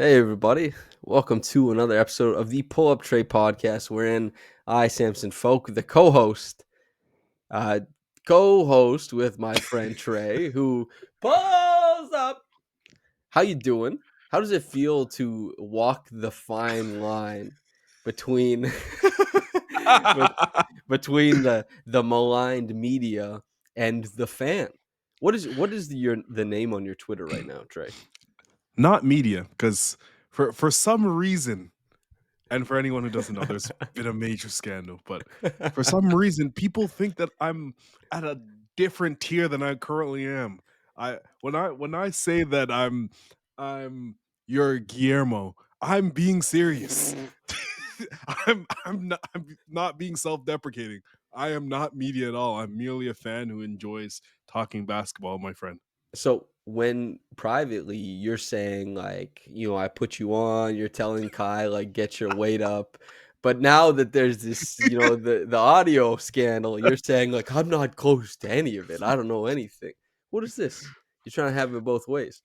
Hey everybody, welcome to another episode of the Pull Up Tre podcast, wherein I, Samson Folk, the uh, co-host with my friend Tre, who pulls up. How you doing? How does it feel to walk the fine line between bet- between the maligned media and the fan? What is the name on your Twitter right now, Tre? Not media, because for some reason, and for anyone who doesn't know, there's been a major scandal, but for some reason, people think that I'm at a different tier than I currently am. When I say that I'm your Guillermo, I'm being serious. I'm not being self-deprecating. I am not media at all. I'm merely a fan who enjoys talking basketball, my friend. So when privately you're saying like, I put you on, you're telling Kai like get your weight up. But now that there's this, the audio scandal, you're saying like I'm not close to any of it. I don't know anything. What is this? You're trying to have it both ways.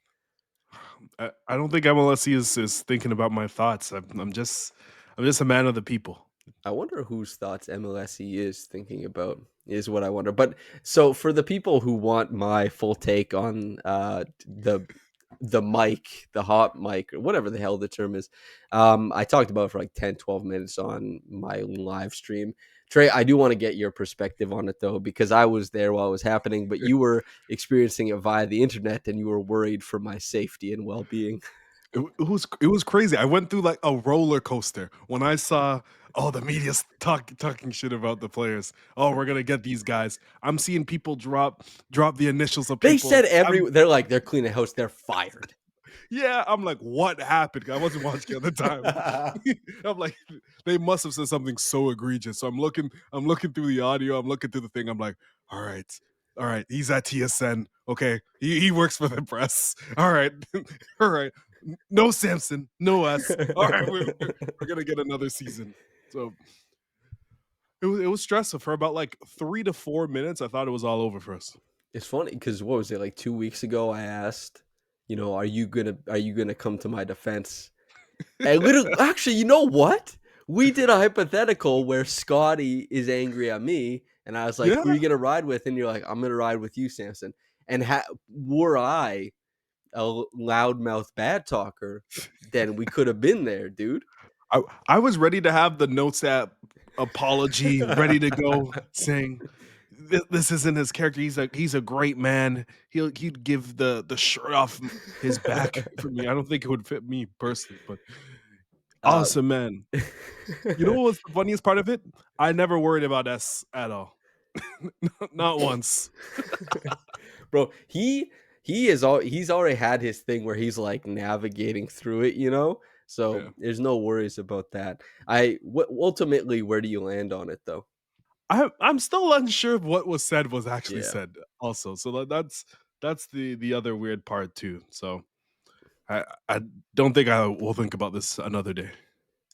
I don't think MLSE is thinking about my thoughts. I'm just a man of the people. I wonder whose thoughts MLSE is thinking about is what I wonder. But so for the people who want my full take on the mic, the hot mic, or whatever the hell the term is, I talked about it for like 10, 12 minutes on my live stream. Tre, I do want to get your perspective on it though, because I was there while it was happening, but you were experiencing it via the internet and you were worried for my safety and well being. It was crazy. I went through like a roller coaster when I saw the media's talking shit about the players. Oh, we're gonna get these guys. I'm seeing people drop the initials of They people. said they're like, they're cleaning house, they're fired. Yeah, I'm like, what happened? I wasn't watching at the time. I'm like, they must have said something so egregious. So I'm looking through the audio, I'm looking through the thing. I'm like, all right, all right, he's at TSN. Okay, he works for the press. All right, all right. No Samson, no us. All right, we're gonna get another season. So it was stressful for about like 3 to 4 minutes. I thought it was all over for us. It's funny because what was it like 2 weeks ago? I asked, are you gonna come to my defense? And literally, actually, you know what? We did a hypothetical where Scottie is angry at me, and I was like, "Who are Yeah, you gonna ride with?" And you're like, "I'm gonna ride with you, Samson." And were I a loudmouth bad talker, then we could have been there, dude. I was ready to have the notes app apology ready to go, saying this isn't his character. He's a great man. He'd give the shirt off his back for me. I don't think it would fit me personally, but uh, awesome man. You know what was the funniest part of it? I never worried about S at all. Not once. Bro, he's already had his thing where he's like navigating through it. So Yeah. there's no worries about that. Ultimately, where do you land on it though? I'm still unsure if what was said was actually Yeah. said also. So that's the other weird part too. So I don't think I will think about this another day.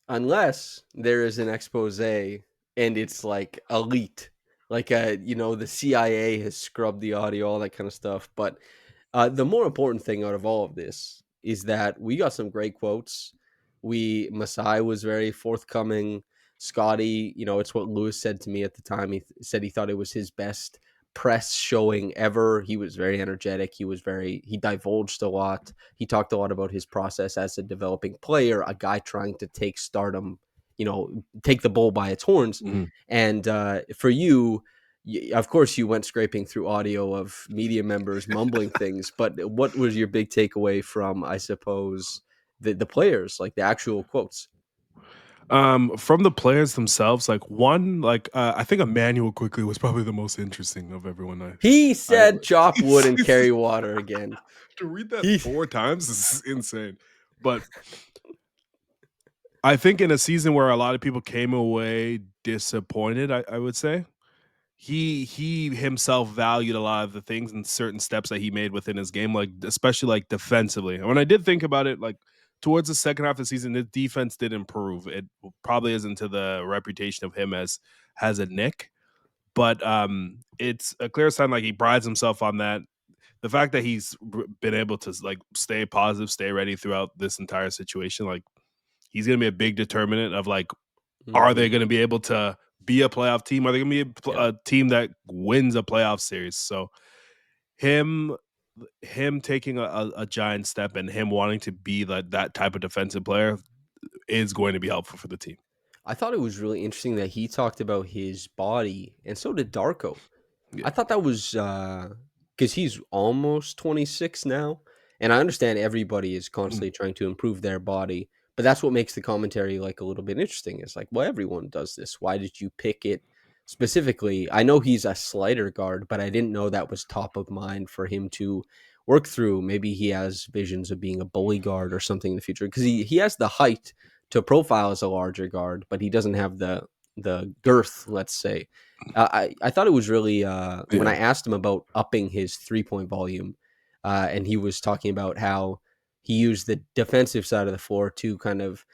Unless there is an expose and it's like elite, like the CIA has scrubbed the audio, all that kind of stuff. But the more important thing out of all of this is that we got some great quotes. Masai was very forthcoming. Scottie, it's what Lewis said to me at the time. Said he thought it was his best press showing ever. He was very energetic. He divulged a lot. He talked a lot about his process as a developing player, a guy trying to take stardom, take the bull by its horns. Mhm. And for you, of course, you went scraping through audio of media members mumbling things, but what was your big takeaway from, I suppose, the players, like the actual quotes? From the players themselves, like one, like I think Immanuel Quickley was probably the most interesting of everyone. He I said chop wood and carry water again. to read that He 4 times is insane. But I think in a season where a lot of people came away disappointed, I would say he himself valued a lot of the things and certain steps that he made within his game, like especially like defensively. And when I did think about it, like towards the second half of the season, the defense did improve. It probably isn't to the reputation of him as has a Nick, but it's a clear sign like he prides himself on that. the fact that he's been able to like stay positive, stay ready throughout this entire situation, like he's going to be a big determinant of like, are Mhm. they going to be able to be a playoff team? Are they going to be Yeah. a team that wins a playoff series? So him him taking a giant step and him wanting to be that type of defensive player is going to be helpful for the team. I thought it was really interesting that he talked about his body, and so did Darko. Yeah. I thought that was because he's almost 26 now, and I understand everybody is Mm. constantly trying to improve their body, but that's what makes the commentary like a little bit interesting. It's like, well, everyone does this. Why did you pick it specifically? I know he's a slighter guard, but I didn't know that was top of mind for him to work through. Maybe he has visions of being a bully guard or something in the future because he has the height to profile as a larger guard, but he doesn't have the girth, let's say. I thought it was really when Yeah. I asked him about upping his 3 point volume, and he was talking about how he used the defensive side of the floor to kind of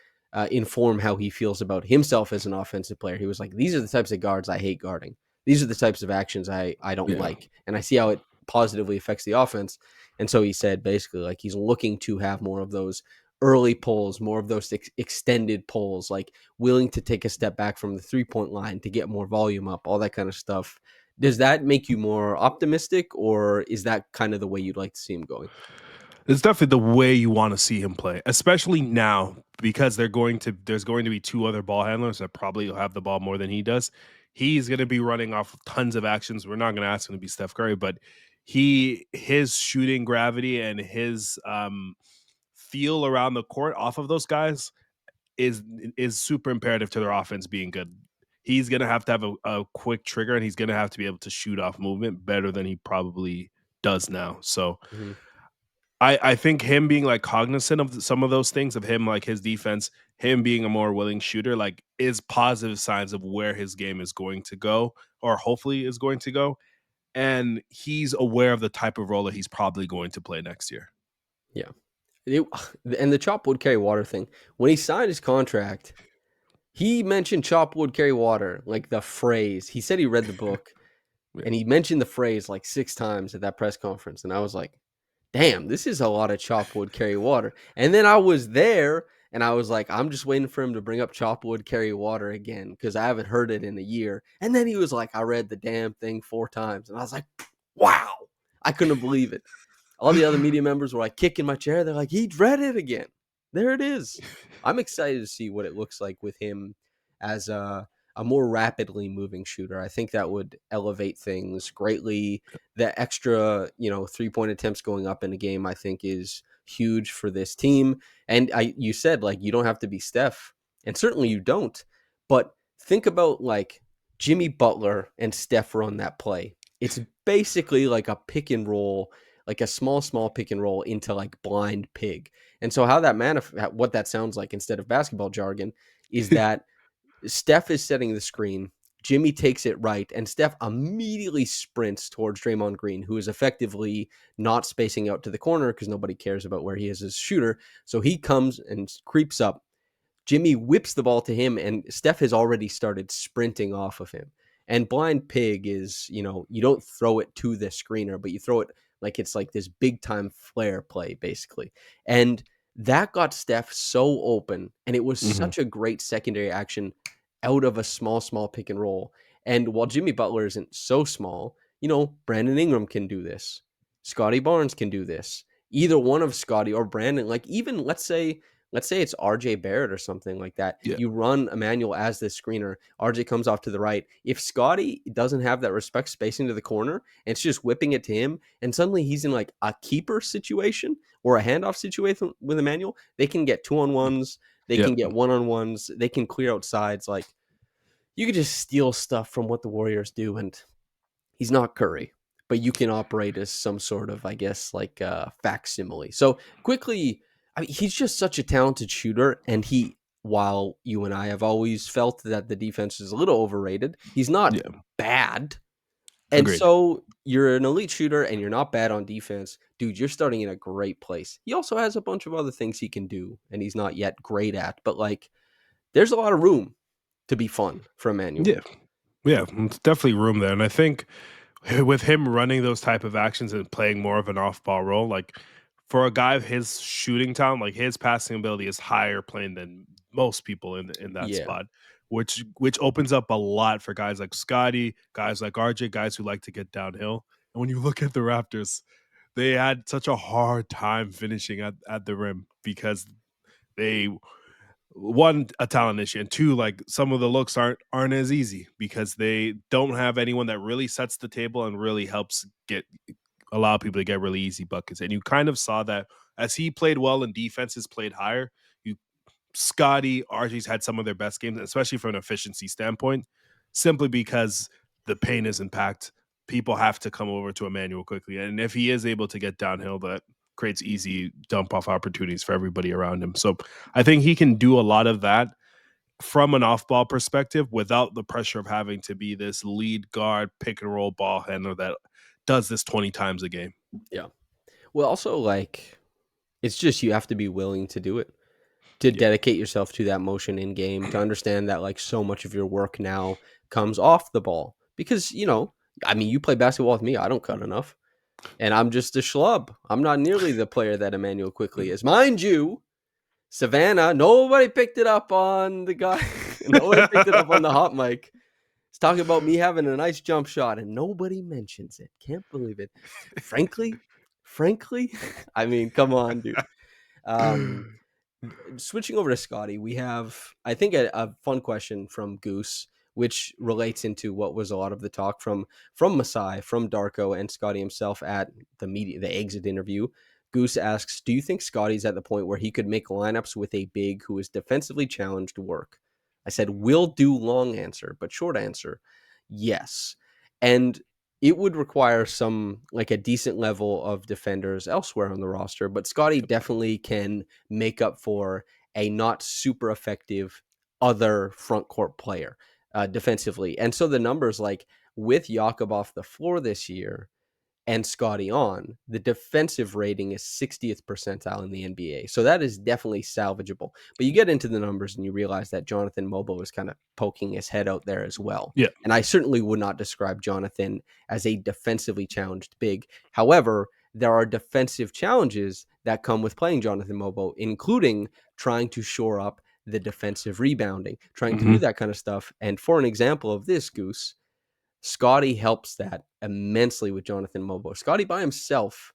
inform how he feels about himself as an offensive player. He was like, "These are the types of guards I hate guarding. These are the types of actions I don't Yeah. like, and I see how it positively affects the offense." And so he said basically like he's looking to have more of those early pulls, more of those extended pulls, like willing to take a step back from the 3 point line to get more volume up, all that kind of stuff. Does that make you more optimistic, or is that kind of the way you'd like to see him going? It's definitely the way you want to see him play, especially now because there's going to be two other ball handlers that probably will have the ball more than he does. He's going to be running off tons of actions. We're not going to ask him to be Steph Curry, but his shooting gravity and his feel around the court off of those guys is is super imperative to their offense being good. He's going to have a quick trigger, and he's going to have to be able to shoot off movement better than he probably does now. So Mhm. I think him being like cognizant of some of those things, of him like his defense, him being a more willing shooter, like is positive signs of where his game is going to go, or hopefully is going to go. And he's aware of the type of role that he's probably going to play next year. Yeah. It, and the chop wood carry water thing, when he signed his contract, he mentioned chop wood carry water, like the phrase. He said he read the book Yeah. and he mentioned the phrase like 6 times at that press conference. And I was like, damn, this is a lot of chop wood carry water. And then I was there and I was like, I'm just waiting for him to bring up chop wood carry water again because I haven't heard it in a year. And then he was like, I read the damn thing 4 times. And I was like, wow, I couldn't believe it. All the other media members were like kicking my chair. They're like, he read it again. There it is. I'm excited to see what it looks like with him as a more rapidly moving shooter. I think that would elevate things greatly. The extra, 3 point attempts going up in a game, I think, is huge for this team. And you said like you don't have to be Steph, and certainly you don't. But think about like Jimmy Butler and Steph run that play. It's basically like a pick and roll, like a small pick and roll into like blind pig. And so how that what that sounds like instead of basketball jargon is that Steph is setting the screen. Jimmy takes it right, and Steph immediately sprints towards Draymond Green, who is effectively not spacing out to the corner because nobody cares about where he is as a shooter. So he comes and creeps up. Jimmy whips the ball to him, and Steph has already started sprinting off of him. And blind pig is, you don't throw it to the screener, but you throw it like it's like this big time flare play, basically. And that got Steph so open, and it was Mhm. such a great secondary action out of a small pick and roll. And while Jimmy Butler isn't so small, Brandon Ingram can do this. Scottie Barnes can do this. Either one of Scottie or Brandon, like even let's say it's RJ Barrett or something like that. Yeah. You run Immanuel as the screener. RJ comes off to the right. If Scottie doesn't have that respect spacing to the corner and it's just whipping it to him, and suddenly he's in like a keeper situation or a handoff situation with Immanuel, they can get 2-on-1s. They Yeah. can get 1-on-1s. They can clear out sides. Like you could just steal stuff from what the Warriors do. And he's not Curry, but you can operate as some sort of, I guess, like facsimile. So Quickley, I mean, he's just such a talented shooter, and while you and I have always felt that the defense is a little overrated, he's not Yeah. bad. And Agreed. so you're an elite shooter, and you're not bad on defense, dude. You're starting in a great place. He also has a bunch of other things he can do, and he's not yet great at. But like, there's a lot of room to be fun for Emmanuel. Yeah. Yeah. It's definitely room there. And I think with him running those type of actions and playing more of an off-ball role, like for a guy of his shooting talent, like his passing ability is higher playing than most people in that Yeah. spot, which opens up a lot for guys like Scottie, guys like RJ, guys who like to get downhill. And when you look at the Raptors, they had such a hard time finishing at the rim because they one, a talent issue, and two, like some of the looks aren't as easy because they don't have anyone that really sets the table and really helps get allow people to get really easy buckets. And you kind of saw that as he played well and defenses played higher. You Scottie, RG's had some of their best games, especially from an efficiency standpoint, simply because the paint isn't packed. People have to come over to Immanuel Quickley, and if he is able to get downhill, that creates easy dump off opportunities for everybody around him. So I think he can do a lot of that from an off ball perspective without the pressure of having to be this lead guard, pick and roll ball handler that does this 20 times a game. Yeah. Well, also, like, it's just you have to be willing to do it, to Yeah. dedicate yourself to that motion in game, to understand that, like, so much of your work now comes off the ball. Because, I mean, you play basketball with me, I don't cut enough. And I'm just a schlub. I'm not nearly the player that Immanuel Quickley is. Mind you, Savannah, nobody picked it up on the guy. Nobody picked it up on the hot mic. It's talking about me having a nice jump shot, and nobody mentions it. Can't believe it. Frankly, I mean, come on, dude. Um, Switching over to Scottie, we have, I think, a fun question from Goose, which relates into what was a lot of the talk from Masai, from Darko, and Scottie himself at the exit interview. Goose asks, "Do you think Scottie's at the point where he could make lineups with a big who is defensively challenged work?" I said, "Will do," long answer, but short answer, yes. And it would require some, like, a decent level of defenders elsewhere on the roster, but Scottie definitely can make up for a not super effective other front court player defensively. And so the numbers, like, with Jakob off the floor this year and Scottie on, the defensive rating is 60th percentile in the NBA. So that is definitely salvageable. But you get into the numbers and you realize that Jonathan Mogbo is kind of poking his head out there as well. Yeah. And I certainly would not describe Jonathan as a defensively challenged big. However, there are defensive challenges that come with playing Jonathan Mogbo, including trying to shore up the defensive rebounding, trying to do Mm-hmm. that kind of stuff. And for an example of this, Goose, Scottie helps that immensely with Jonathan Mogbo. Scottie by himself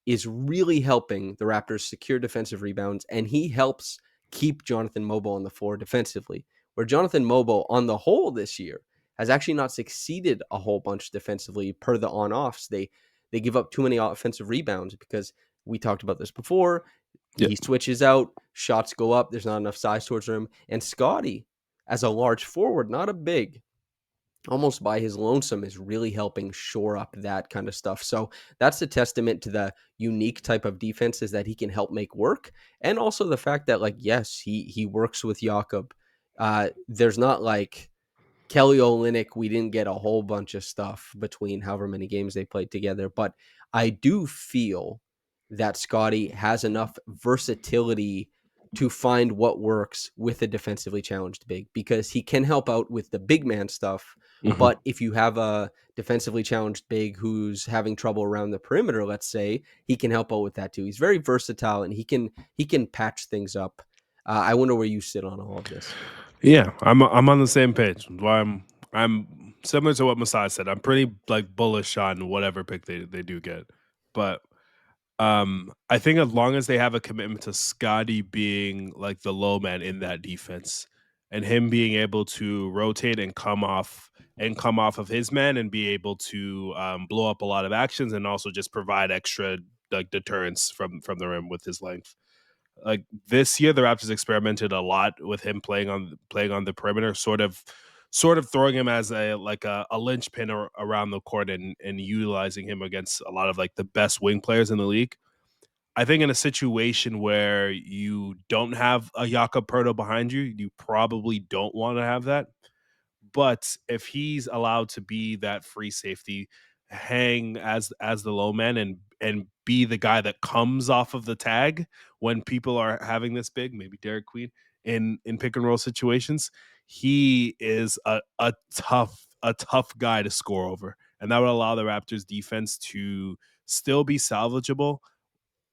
is really helping the Raptors secure defensive rebounds, and he helps keep Jonathan Mogbo on the floor defensively, where Jonathan Mogbo on the whole this year has actually not succeeded a whole bunch defensively per the on-offs. They give up too many offensive rebounds because we talked about this before. Yeah. He switches out, shots go up, there's not enough size towards him. And Scottie, as a large forward, not a big, almost by his lonesome, is really helping shore up that kind of stuff. So that's a testament to the unique type of defenses that he can help make work. And also the fact that, like, yes, he works with Jakob. There's not like Kelly Olynyk, we didn't get a whole bunch of stuff between however many games they played together, but I do feel that Scottie has enough versatility to find what works with a defensively challenged big, because he can help out with the big man stuff. Mm-hmm. But if you have a defensively challenged big who's having trouble around the perimeter, let's say, he can help out with that too. He's very versatile and he can patch things up. I wonder where you sit on all of this. Yeah, I'm on the same page. Why I'm similar to what Masai said. I'm pretty like bullish on whatever pick they do get. But I think as long as they have a commitment to Scottie being like the low man in that defense and him being able to rotate and come off of his man and be able to blow up a lot of actions and also just provide extra like deterrence from the rim with his length. Like this year, the Raptors experimented a lot with him playing on the perimeter, sort of throwing him as a linchpin around the court and utilizing him against a lot of like the best wing players in the league. I think in a situation where you don't have a Jakob Pertl behind you, you probably don't want to have that. But if he's allowed to be that free safety, hang as the low man and be the guy that comes off of the tag when people are having this big, maybe Derik Queen in pick and roll situations, he is a tough guy to score over. and that would allow the Raptors defense to still be salvageable.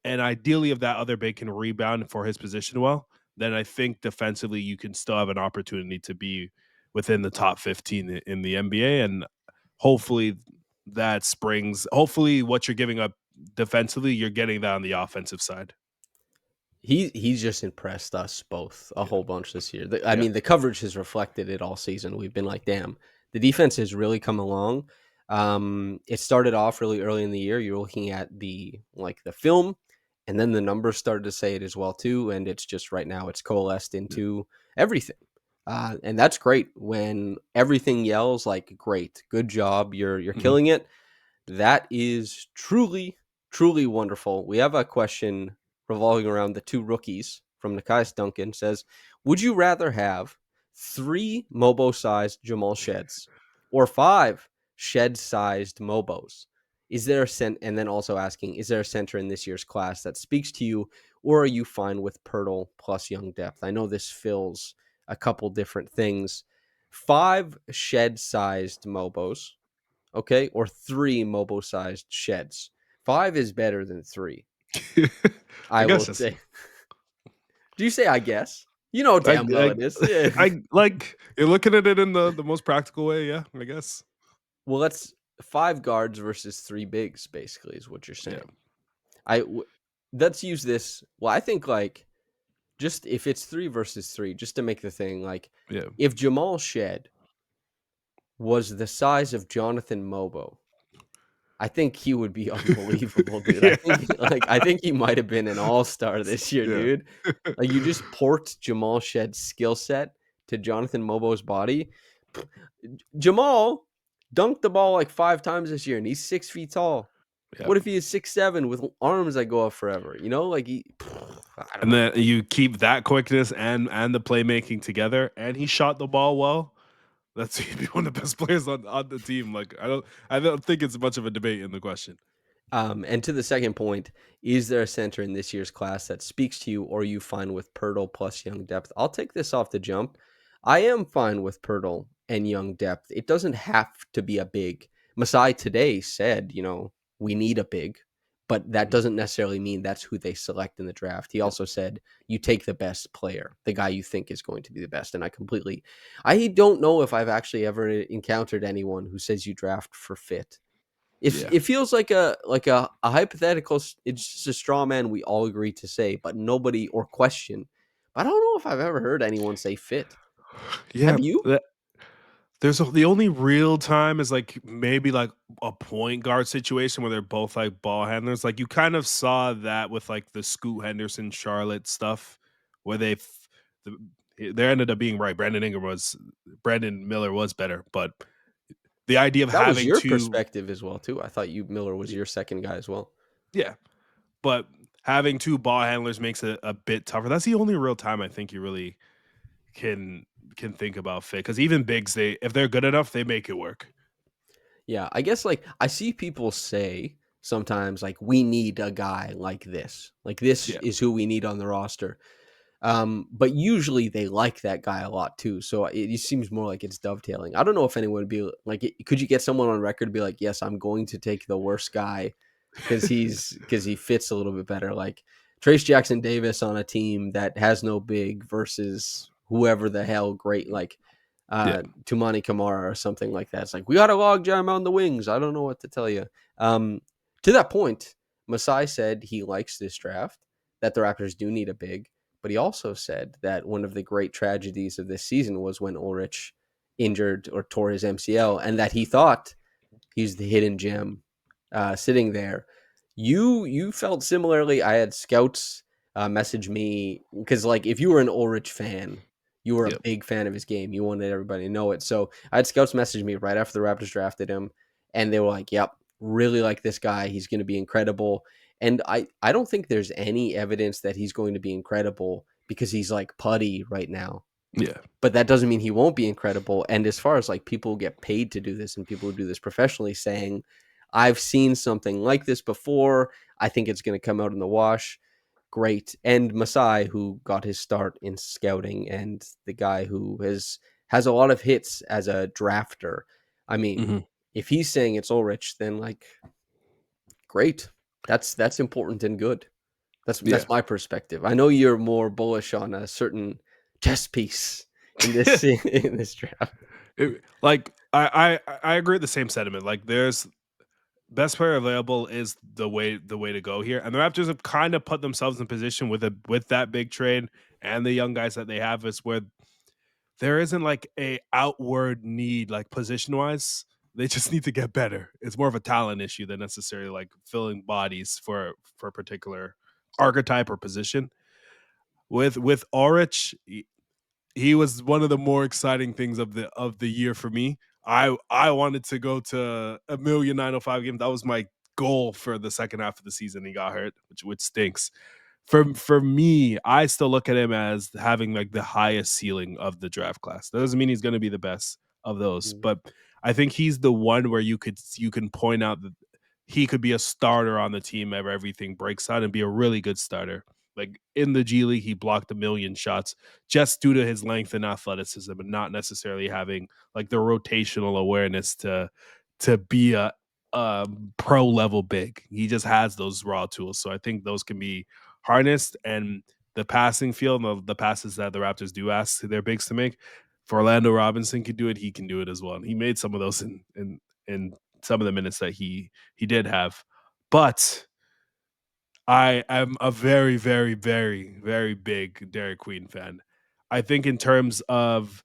And ideally, if that other big can rebound for his position well, then I think defensively you can still have an opportunity to be within the top 15 in the NBA. And hopefully that springs, hopefully what you're giving up defensively, you're getting that on the offensive side. He's just impressed us both a Yeah. whole bunch this year. I Yeah. mean, the coverage has reflected it all season. We've been like, damn, the defense has really come along. It started off really early in the year. You're looking at the film, and then the numbers started to say it as well too. And it's just right now it's coalesced into everything, and that's great when everything yells like, "Great, good job, you're Mhm. killing it." That is truly, truly wonderful. We have a question revolving around the two rookies from Nikias Duncan says, would you rather have 3 Mobo-sized Jamal Sheds or 5 Shed-sized Mobos? Is there and then also asking, is there a center in this year's class that speaks to you, or are you fine with Pirtle plus young depth? I know this fills a couple different things. 5 Shed-sized Mobos, okay, or 3 Mobo-sized Sheds. 5 is better than 3. I I will guess it's say. Do you say I guess? You know I damn well I it is. Yeah. I like you're looking at it in the most practical way, yeah, I guess. Well, that's 5 guards versus 3 bigs, basically, is what you're Yeah. saying. I w- let's use this. Well, I think like just if it's 3 versus 3, just to make the thing like Yeah. if Jamal Shed was the size of Jonathan Mobo, I think he would be unbelievable, dude. I Yeah. think I think he might have been an all-star this year, Yeah. dude. Like you just port Jamal Shed's skill set to Jonathan Mobo's body. Jamal dunked the ball like 5 times this year and he's 6 feet tall. Yep. What if he is 6'7" with arms that go up forever? You know, like I don't And know. then you keep that quickness and the playmaking together, and he shot the ball well. That's he'd be one of the best players on the team. Like I don't think it's much of a debate in the question. And to the second point, is there a center in this year's class that speaks to you, or are you fine with Pirtle plus young depth? I'll take this off the jump. I am fine with Pirtle and young depth. It doesn't have to be a big. Masai today said, we need a big, but that Mhm. doesn't necessarily mean that's who they select in the draft. He Yep. also said, you take the best player, the guy you think is going to be the best. And I don't know if I've actually ever encountered anyone who says you draft for fit. If Yeah. it feels like a hypothetical, it's just a straw man we all agree to say, but nobody or question. But I don't know if I've ever heard anyone say fit. Yeah. Have you? The only real time is like maybe like a point guard situation where they're both like ball handlers. Like you kind of saw that with like the Scoot Henderson Charlotte stuff, where the, there ended up being right. Brandon Miller was better, but the idea of That was having your two, perspective as well too. I thought you Miller was your second guy as well. yeah, but having two ball handlers makes it a bit tougher. That's the only real time I think you really can can think about fit, because even bigs, they if they're good enough, they make it work. Yeah, I guess like I see people say sometimes like we need a guy like this. Like this Yeah, is who we need on the roster. But usually they like that guy a lot too. So it seems more like it's dovetailing. I don't know if anyone would be like, could you get someone on record to be like, yes, I'm going to take the worst guy because he fits a little bit better. Like Trace Jackson Davis on a team that has no big versus whoever the hell great like yeah, Tumani Kamara or something like that. It's like we got a log jam on the wings. I don't know what to tell you. To that point, Masai said he likes this draft, that the Raptors do need a big, but he also said that one of the great tragedies of this season was when Ulrich injured or tore his MCL, and that he thought he's the hidden gem sitting there. You felt similarly. I had scouts message me because like if you were an Ulrich fan, you were a yeah, big fan of his game. You wanted everybody to know it. So I had scouts message me right after the Raptors drafted him, and they were like, "Yep, really like this guy. He's going to be incredible." And I don't think there's any evidence that he's going to be incredible because he's like putty right now, yeah, but that doesn't mean he won't be incredible. And as far as like people who get paid to do this and people who do this professionally saying, I've seen something like this before, I think it's going to come out in the wash. Great. And Masai, who got his start in scouting and the guy who has a lot of hits as a drafter. I mean, mhm. If he's saying it's Ulrich, then like great. That's important and good. Yeah. That's my perspective. I know you're more bullish on a certain chess piece in this in this draft. Like I agree with the same sentiment. Like there's best player available is the way to go here. And the Raptors have kind of put themselves in position with that big trade and the young guys that they have is where there isn't like a outward need like position wise. They just need to get better. It's more of a talent issue than necessarily like filling bodies for a particular archetype or position. With Orich, he was one of the more exciting things of the year for me. I wanted to go to 1,905 games. That was my goal for the second half of the season. He got hurt, which stinks. For me, I still look at him as having like the highest ceiling of the draft class. That doesn't mean he's going to be the best of those, Mhm. but I think he's the one where you can point out that he could be a starter on the team if everything breaks out and be a really good starter. Like in the G League, he blocked a million shots just due to his length and athleticism, and not necessarily having like the rotational awareness to be a pro level big. He just has those raw tools, so I think those can be harnessed. And the passing field, the passes that the Raptors do ask their bigs to make, if Orlando Robinson can do it, he can do it as well. And he made some of those in some of the minutes that he did have. But I am a very, very, very, very big Derik Queen fan. I think in terms of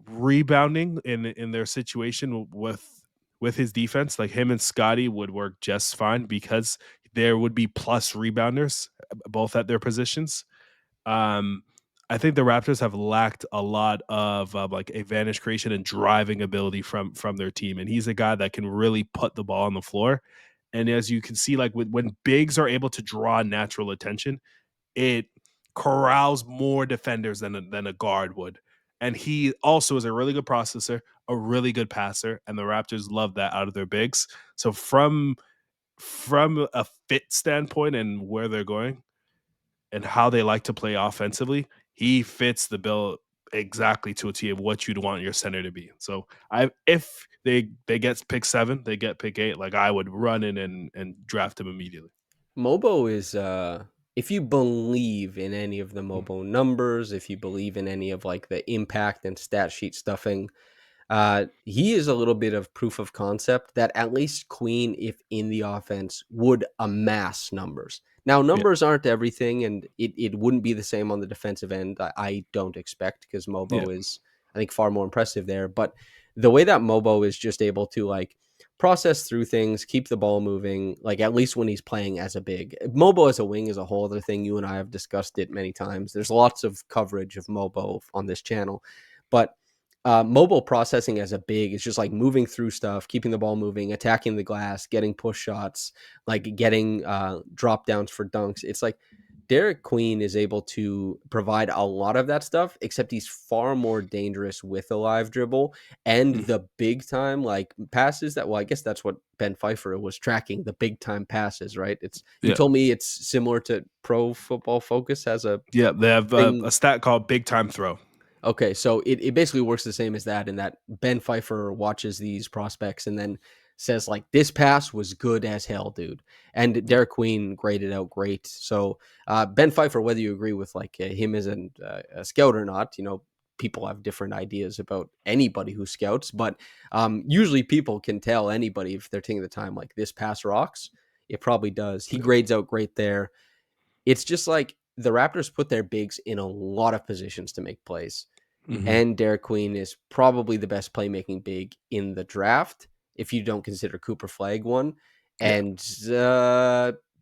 rebounding in their situation with his defense, like him and Scottie would work just fine because there would be plus rebounders both at their positions. Um, I think the Raptors have lacked a lot of like advantage creation and driving ability from their team, and he's a guy that can really put the ball on the floor. And as you can see, like when bigs are able to draw natural attention, it corrals more defenders than a guard would. And he also is a really good processor, a really good passer, and the Raptors love that out of their bigs. So from a fit standpoint and where they're going and how they like to play offensively, he fits the bill exactly to a T of what you'd want your center to be. So I if they get pick 7, they get pick 8, like I would run in and draft him immediately. Mobo is if you believe in any of the Mhm. Mobo numbers, if you believe in any of like the impact and stat sheet stuffing, he is a little bit of proof of concept that at least Queen, if in the offense, would amass numbers. Now, Yeah. numbers aren't everything, and it wouldn't be the same on the defensive end. I don't expect because Yeah. Mobo is, I think, far more impressive there. But the way that Mobo is just able to like process through things, keep the ball moving, like at least when he's playing as a big. Mobo as a wing is a whole other thing. You and I have discussed it many times. There's lots of coverage of Mobo on this channel, but mobile processing as a big is just like moving through stuff, keeping the ball moving, attacking the glass, getting push shots, like getting drop downs for dunks. It's like Derik Queen is able to provide a lot of that stuff, except he's far more dangerous with a live dribble and Mhm. the big time like passes that. Well, I guess that's what Ben Pfeiffer was tracking, the big time passes, right? It's you Yeah. told me it's similar to Pro Football Focus has a Yeah, they have thing. a stat called big time throw. Okay, so it basically works the same as that in that Ben Pfeiffer watches these prospects and then says like this pass was good as hell, dude. And Yeah. Derek Queen graded out great. So Ben Pfeiffer, whether you agree with like him as a scout or not, people have different ideas about anybody who scouts, but usually people can tell anybody if they're taking the time like this pass rocks. It probably does. He Yeah. grades out great there. It's just like the Raptors put their bigs in a lot of positions to make plays, Mhm. and Derik Queen is probably the best playmaking big in the draft if you don't consider Cooper Flag one, Yeah. and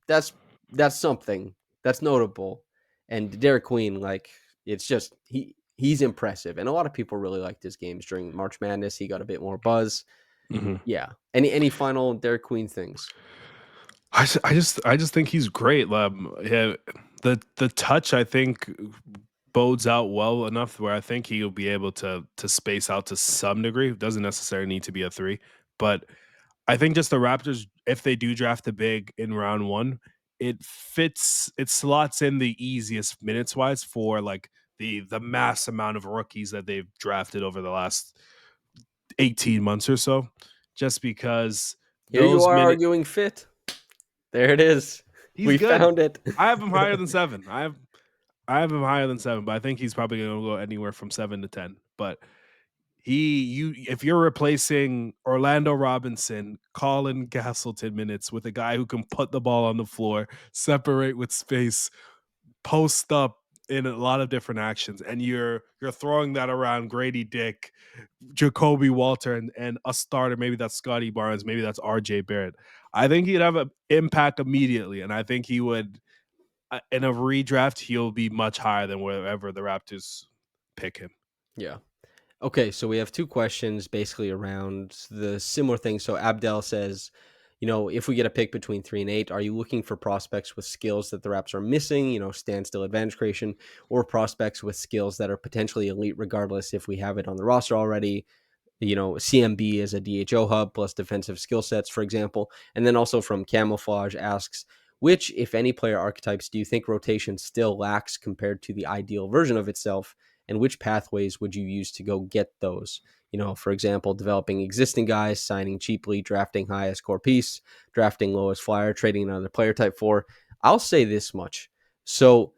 that's that's something that's notable. And Derik Queen, like it's just he's impressive, and a lot of people really liked his games during March Madness. He got a bit more buzz. Mhm. Yeah. Any final Derik Queen things? I just think he's great. Yeah, the touch I think bodes out well enough where I think he'll be able to space out to some degree. It doesn't necessarily need to be a 3, but I think just the Raptors, if they do draft a big in round 1, it slots in the easiest minutes wise for like the mass amount of rookies that they've drafted over the last 18 months or so, just because Here you those are minutes. arguing fit. There it is. He's We good. found it. I have him higher than 7. I have him higher than 7, but I think he's probably going to go anywhere from 7 to 10. But if you're replacing Orlando Robinson, Colin Castleton minutes with a guy who can put the ball on the floor, separate with space, post up in a lot of different actions, and you're throwing that around Grady Dick, Jacoby Walter, and a starter, maybe that's Scottie Barnes, maybe that's RJ Barrett. I think he'd have an impact immediately, and I think he would in a redraft, he'll be much higher than wherever the Raptors pick him. Yeah. Okay, so we have two questions basically around the similar thing. So Abdel says, if we get a pick between 3 and 8, are you looking for prospects with skills that the Raps are missing, standstill advantage creation, or prospects with skills that are potentially elite regardless if we have it on the roster already? CMB is a DHO hub plus defensive skill sets, for example. And then also from Camouflage asks, which, if any, player archetypes do you think rotation still lacks compared to the ideal version of itself? And which pathways would you use to go get those? For example, developing existing guys, signing cheaply, drafting high as core piece, drafting low as flyer, trading another player type 4. I'll say this much. So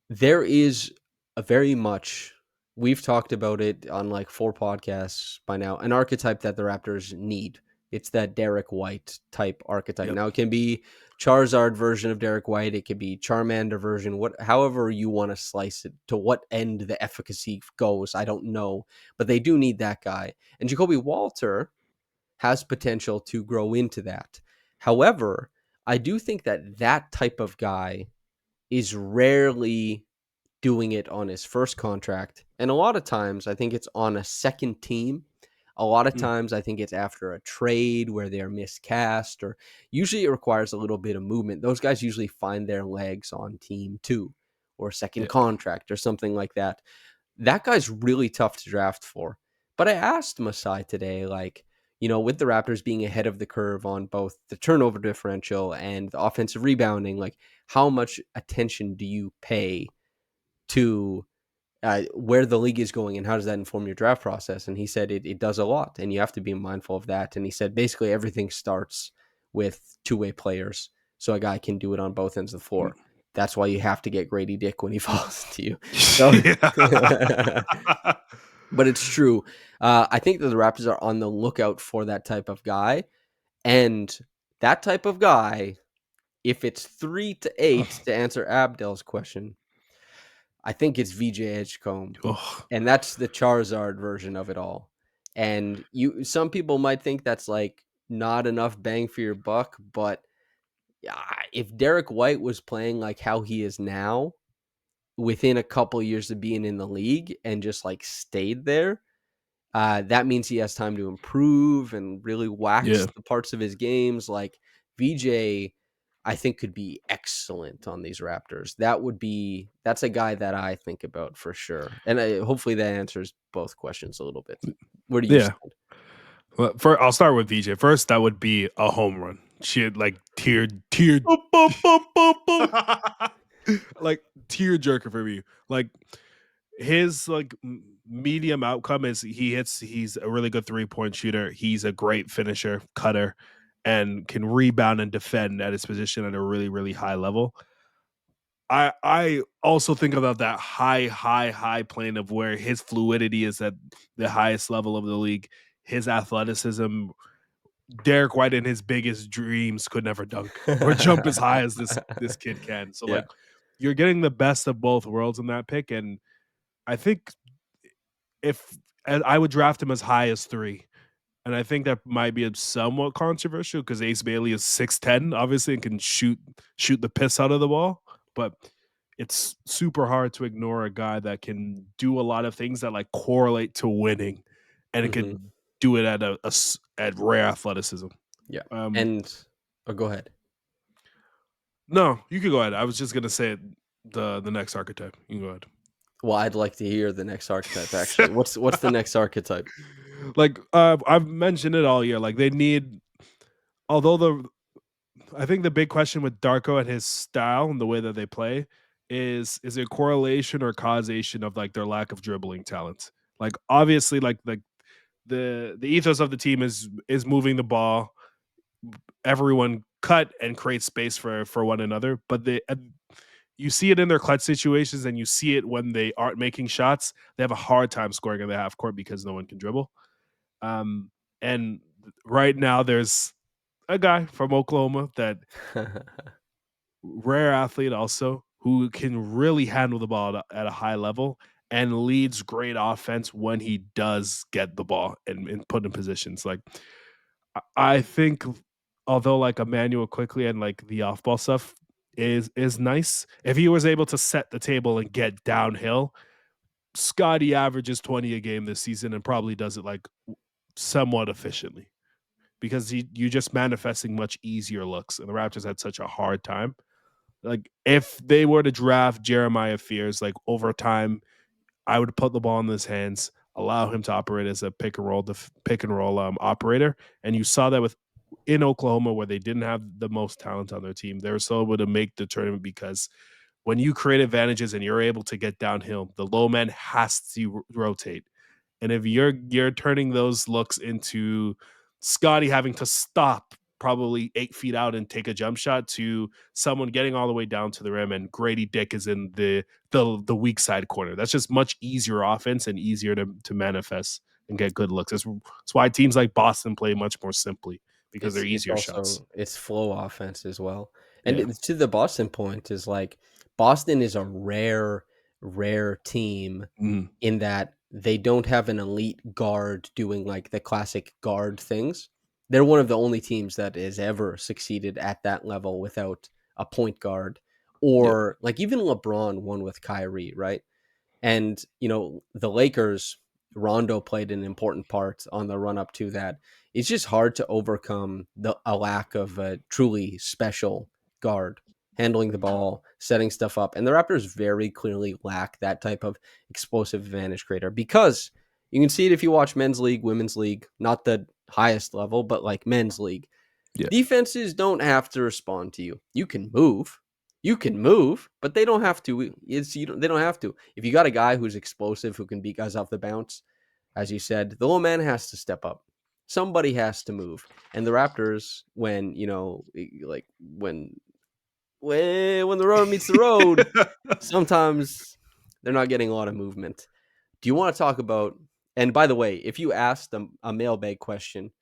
there is a very much, we've talked about it on like 4 podcasts by now, an archetype that the Raptors need. It's that Derik White type archetype. Yep. Now it can be Charizard version of Derik White, it could be Charmander version, however you want to slice it, to what end the efficacy goes, I don't know, but they do need that guy. And Jacoby Walter has potential to grow into that. However, I do think that type of guy is rarely doing it on his first contract. And a lot of times, I think it's on a second team. A lot of times, I think it's after a trade where they're miscast, or usually it requires a little bit of movement. Those guys usually find their legs on team 2 or second Yeah. contract or something like that. That guy's really tough to draft for. But I asked Masai today, with the Raptors being ahead of the curve on both the turnover differential and the offensive rebounding, how much attention do you pay to where the league is going and how does that inform your draft process? And he said it does a lot and you have to be mindful of that. And he said basically everything starts with two-way players. So a guy can do it on both ends of the floor. That's why you have to get Grady Dick when he falls to you. So, but it's true. I think that the Raptors are on the lookout for that type of guy. And that type of guy, if it's 3 to 8, to answer Abdel's question, I think it's VJ Edgecombe, and that's the Charizard version of it all. And some people might think that's like not enough bang for your buck, but if Derik White was playing like how he is now, within a couple years of being in the league and just like stayed there, that means he has time to improve and really wax the parts of his games. Like VJ, I think could be excellent on these Raptors. That's a guy that I think about for sure. And hopefully that answers both questions a little bit. Where do you stand? Well, I'll start with VJ. First, that would be a home run. She like tiered like tear jerker for me. Like his medium outcome is he's a really good 3-point shooter. He's a great finisher, cutter, and can rebound and defend at his position at a really, really high level. I also think about that high plane of where his fluidity is at the highest level of the league. His athleticism, Derik White in his biggest dreams could never dunk or jump as high as this kid can. So Yeah. you're getting the best of both worlds in that pick, and I think I would draft him as high as 3. And I think that might be somewhat controversial because Ace Bailey is 6'10", obviously, and can shoot the piss out of the ball. But it's super hard to ignore a guy that can do a lot of things that like correlate to winning, and it could do it at rare athleticism. Yeah. And go ahead. No, you can go ahead. I was just gonna say the next archetype. You can go ahead. Well, I'd like to hear the next archetype. Actually, what's the next archetype? Like I've mentioned it all year. Like they need, although I think the big question with Darko and his style and the way that they play is it correlation or causation of like their lack of dribbling talent? Like obviously, like the ethos of the team is moving the ball. Everyone cut and create space for one another, but you see it in their clutch situations, and you see it when they aren't making shots. They have a hard time scoring in the half court because no one can dribble. Um, and right now, there's a guy from Oklahoma, that rare athlete also, who can really handle the ball at a high level and leads great offense when he does get the ball and put in positions. Like, I think, although like Immanuel Quickley and like the off ball stuff is nice, if he was able to set the table and get downhill, Scottie averages 20 a game this season and probably does it like somewhat efficiently, because you just manifesting much easier looks, and the Raptors had such a hard time. Like, if they were to draft Jeremiah Fears, like, over time, I would put the ball in his hands, allow him to operate as a pick and roll operator. And you saw that with in Oklahoma, where they didn't have the most talent on their team. They were still able to make the tournament because when you create advantages and you're able to get downhill, the low man has to rotate. And if you're turning those looks into Scottie having to stop probably 8 feet out and take a jump shot, to someone getting all the way down to the rim and Grady Dick is in the weak side corner. That's just much easier offense and easier to manifest and get good looks. That's why teams like Boston play much more simply, because they're It's easier shots. also it's flow offense as well. And Yeah. to the Boston point is like Boston is a rare team Mhm. in that they don't have an elite guard doing like the classic guard things. They're one of the only teams that has ever succeeded at that level without a point guard, Yeah. or like even LeBron won with Kyrie, right? And, the Lakers, Rondo played an important part on the run up to that. It's just hard to overcome a lack of a truly special guard handling the ball, setting stuff up. And the Raptors very clearly lack that type of explosive advantage creator, because you can see it if you watch men's league, women's league, not the highest level, but like men's league. Yeah. Defenses don't have to respond to you. You can move. You can move, but they don't have to. They don't have to. If you got a guy who's explosive, who can beat guys off the bounce, as you said, the little man has to step up. Somebody has to move. And the Raptors, when like when the road meets the road, sometimes they're not getting a lot of movement. Do you want to talk about? And by the way, if you asked a mailbag question,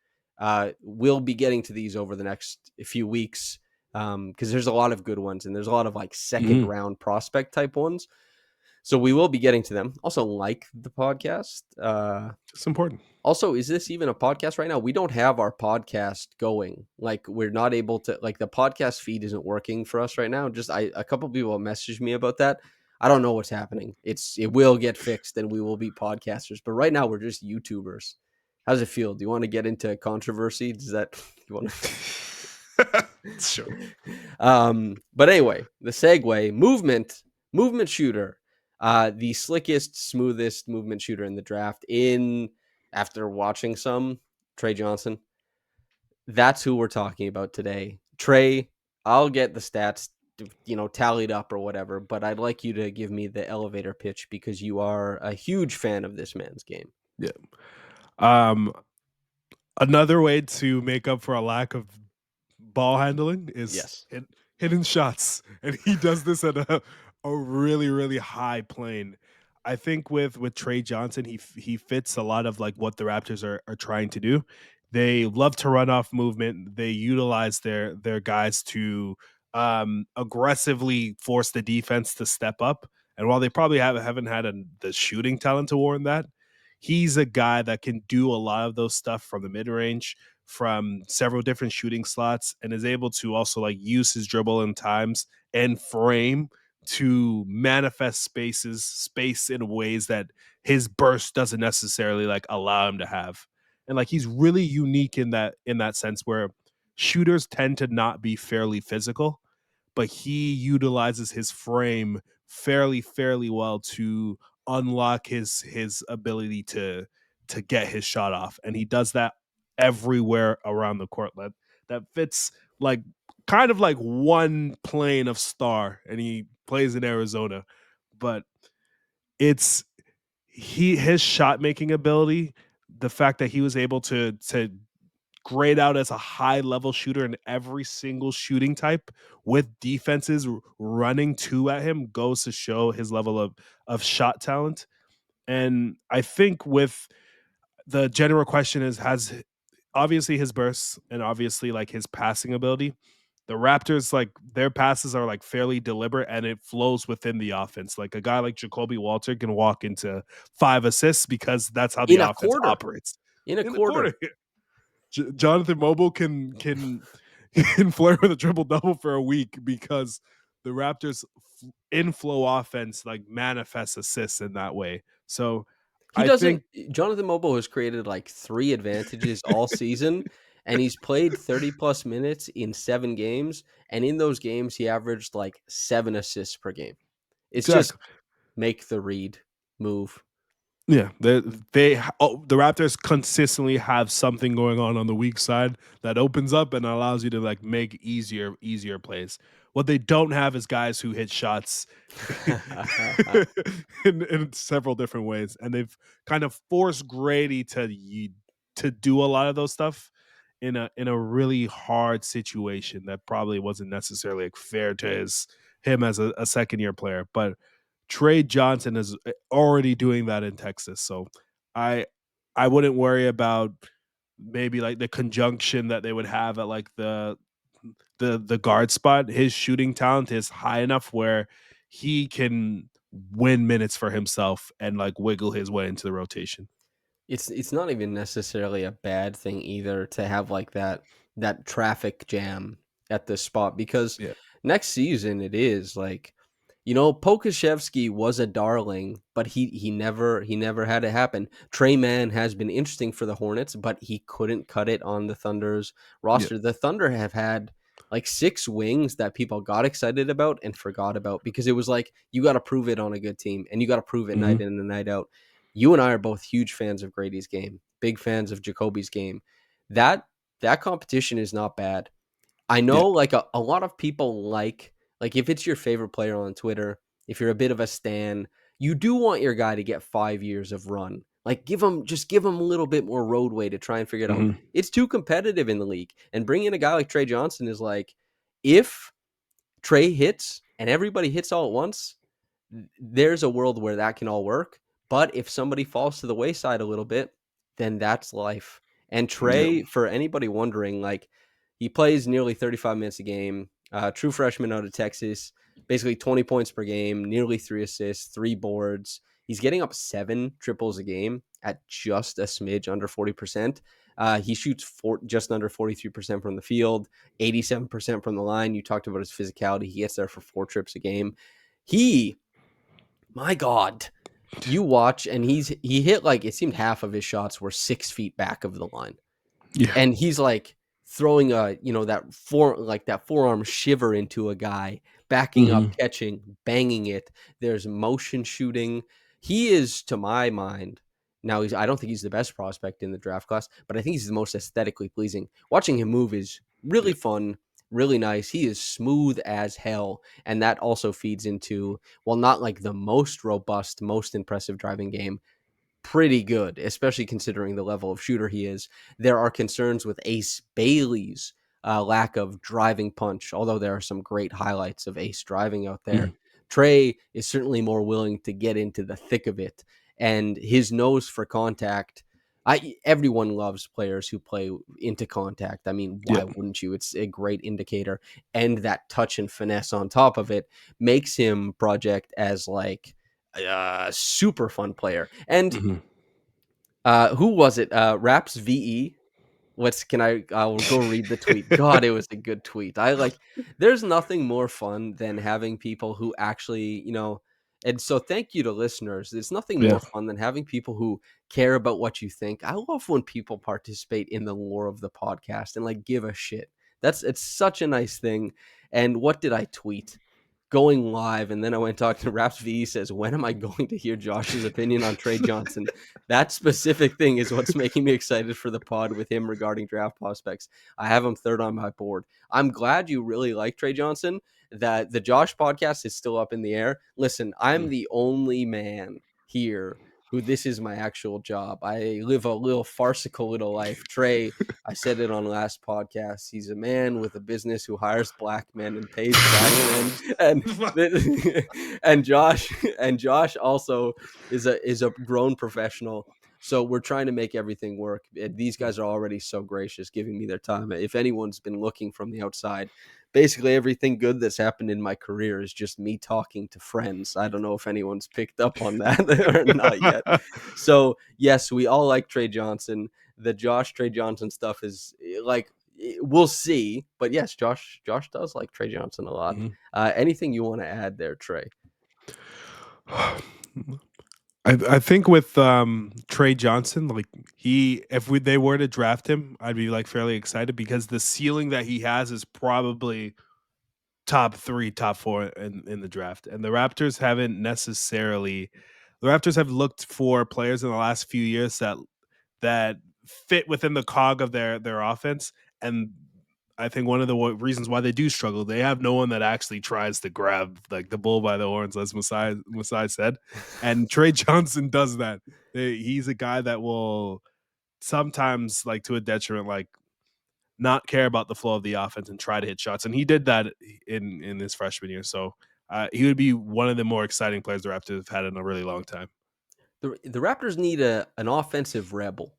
we'll be getting to these over the next few weeks, because there's a lot of good ones, and there's a lot of like second Mhm. round prospect type ones. So we will be getting to them. Also, like the podcast. It's important. Also, is this even a podcast right now? We don't have our podcast going. Like, we're not able to, like, the podcast feed isn't working for us right now. A couple people have messaged me about that. I don't know what's happening. It will get fixed and we will be podcasters. But right now we're just YouTubers. How's it feel? Do you want to get into controversy? Does that you want Sure. to But anyway, the segue, movement shooter. The slickest, smoothest movement shooter in the draft, in after watching some, Tre Johnson. That's who we're talking about today. Tre, I'll get the stats, tallied up or whatever, but I'd like you to give me the elevator pitch, because you are a huge fan of this man's game. Yeah. Um, Another way to make up for a lack of ball handling is Yes. hidden shots, and he does this at a really really high plane. I think with Tre Johnson, he fits a lot of like what the Raptors are trying to do. They love to run off movement. They utilize their guys to aggressively force the defense to step up. And while they probably haven't had the shooting talent to warrant that, he's a guy that can do a lot of those stuff from the mid range, from several different shooting slots, and is able to also like use his dribble in times and frame to manifest space in ways that his burst doesn't necessarily like allow him to have. And like, he's really unique in that sense, where shooters tend to not be fairly physical, but he utilizes his frame fairly well to unlock his ability to get his shot off, and he does that everywhere around the court. That fits like kind of like one plane of star, and he plays in Arizona, but it's his shot making ability the fact that he was able to grade out as a high level shooter in every single shooting type with defenses running two at him goes to show his level of shot talent. And I think with the general question is, has obviously his bursts and obviously like his passing ability. The Raptors, like their passes are like fairly deliberate and it flows within the offense. Like a guy like Jacoby Walter can walk into 5 assists because that's how the In a offense quarter. operates. In a In the quarter, quarter. Jonathan Mogbo can can flirt with a triple double for a week because the Raptors inflow offense like manifests assists in that way. So He I doesn't think Jonathan Mogbo has created like 3 advantages all season, and he's played 30 plus minutes in 7 games, and in those games he averaged like 7 assists per game. It's just exactly. make the read, move. Yeah, the Raptors consistently have something going on the weak side that opens up and allows you to like make easier plays. What they don't have is guys who hit shots in several different ways, and they've kind of forced Grady to do a lot of those stuff in a really hard situation that probably wasn't necessarily like fair to him as a second year player, but Tre Johnson is already doing that in Texas. So I I wouldn't worry about maybe like the conjunction that they would have at like the guard spot. His shooting talent is high enough where he can win minutes for himself and like wiggle his way into the rotation. It's not even necessarily a bad thing either to have like that traffic jam at this spot, because Yeah. next season it is like, Pokashevsky was a darling, but he never had it happen. Trey Mann has been interesting for the Hornets, but he couldn't cut it on the Thunder's Yeah. roster. The Thunder have had like 6 wings that people got excited about and forgot about, because it was like you got to prove it on a good team and you got to prove it Mhm. night in and night out. You and I are both huge fans of Grady's game, big fans of Jacoby's game. That competition is not bad. I Yeah. know like a lot of people like if it's your favorite player on Twitter, if you're a bit of a stan, you do want your guy to get 5 years of run. Like give him a little bit more roadway to try and figure it out. Mhm. It's too competitive in the league. And bringing in a guy like Tre Johnson is like, if Trey hits and everybody hits all at once, there's a world where that can all work. But if somebody falls to the wayside a little bit, then that's life. And Yeah. Trey, for anybody wondering, like he plays nearly 35 minutes a game, true freshman out of Texas, basically 20 points per game, nearly 3 assists, 3 boards. He's getting up 7 triples a game at just a smidge under 40%. He shoots just under 43% from the field, 87% from the line. You talked about his physicality. He gets there for 4 trips a game. He My God, you watch and he hit like it seemed half of his shots were 6 feet back of the line, Yeah. and he's like throwing that forearm shiver into a guy, backing up, Mhm. catching, banging it. There's motion shooting. He is, to my mind, now I don't think he's the best prospect in the draft class, but I think he's the most aesthetically pleasing. Watching him move is really Yeah. fun, really nice. He is smooth as hell, and that also feeds into, well, not like the most robust, most impressive driving game, pretty good, especially considering the level of shooter he is. There are concerns with Ace Bailey's lack of driving punch, although there are some great highlights of Ace driving out there. Mhm. Trey is certainly more willing to get into the thick of it, and his nose for contact. Everyone loves players who play into contact. I mean, Yeah. why wouldn't you? It's a great indicator, and that touch and finesse on top of it makes him project as like a super fun player. And Mhm. who was it? Raps VE. I'll go read the tweet. God, it was a good tweet. There's nothing more fun than having people who actually, and so thank you to listeners. There's nothing Yeah. more fun than having people who care about what you think. I love when people participate in the lore of the podcast and like give a shit. It's such a nice thing. And what did I tweet? Going live, and then I went and talked to Raps VE, says, when am I going to hear Josh's opinion on Tre Johnson? That specific thing is what's making me excited for the pod with him regarding draft prospects. I have him third on my board. I'm glad you really like Tre Johnson. That the Josh podcast is still up in the air. Listen, I'm Mm. the only man here who this is my actual job. I live a little farcical little life. Tre, I said it on last podcast. He's a man with a business who hires black men and pays black men, and and Josh also is a grown professional. So we're trying to make everything work. These guys are already so gracious, giving me their time. If anyone's been looking from the outside, basically everything good that's happened in my career is just me talking to friends. I don't know if anyone's picked up on that or not yet. So yes, we all like Tre Johnson. The Tre Johnson stuff is like, we'll see, but yes, Josh does like Tre Johnson a lot. Mhm. Anything you want to add there, Tre? I think with Tre Johnson, like they were to draft him, I'd be like fairly excited because the ceiling that he has is probably top 3, top 4 in the draft. And the Raptors have looked for players in the last few years that fit within the cog of their offense. And I think one of the reasons why they do struggle, they have no one that actually tries to grab like the bull by the horns, as Masai said. And Tre Johnson does that. He's a guy that will sometimes, like to a detriment, like not care about the flow of the offense and try to hit shots. And he did that in his freshman year. So he would be one of the more exciting players the Raptors have had in a really long time. The Raptors need an offensive rebel.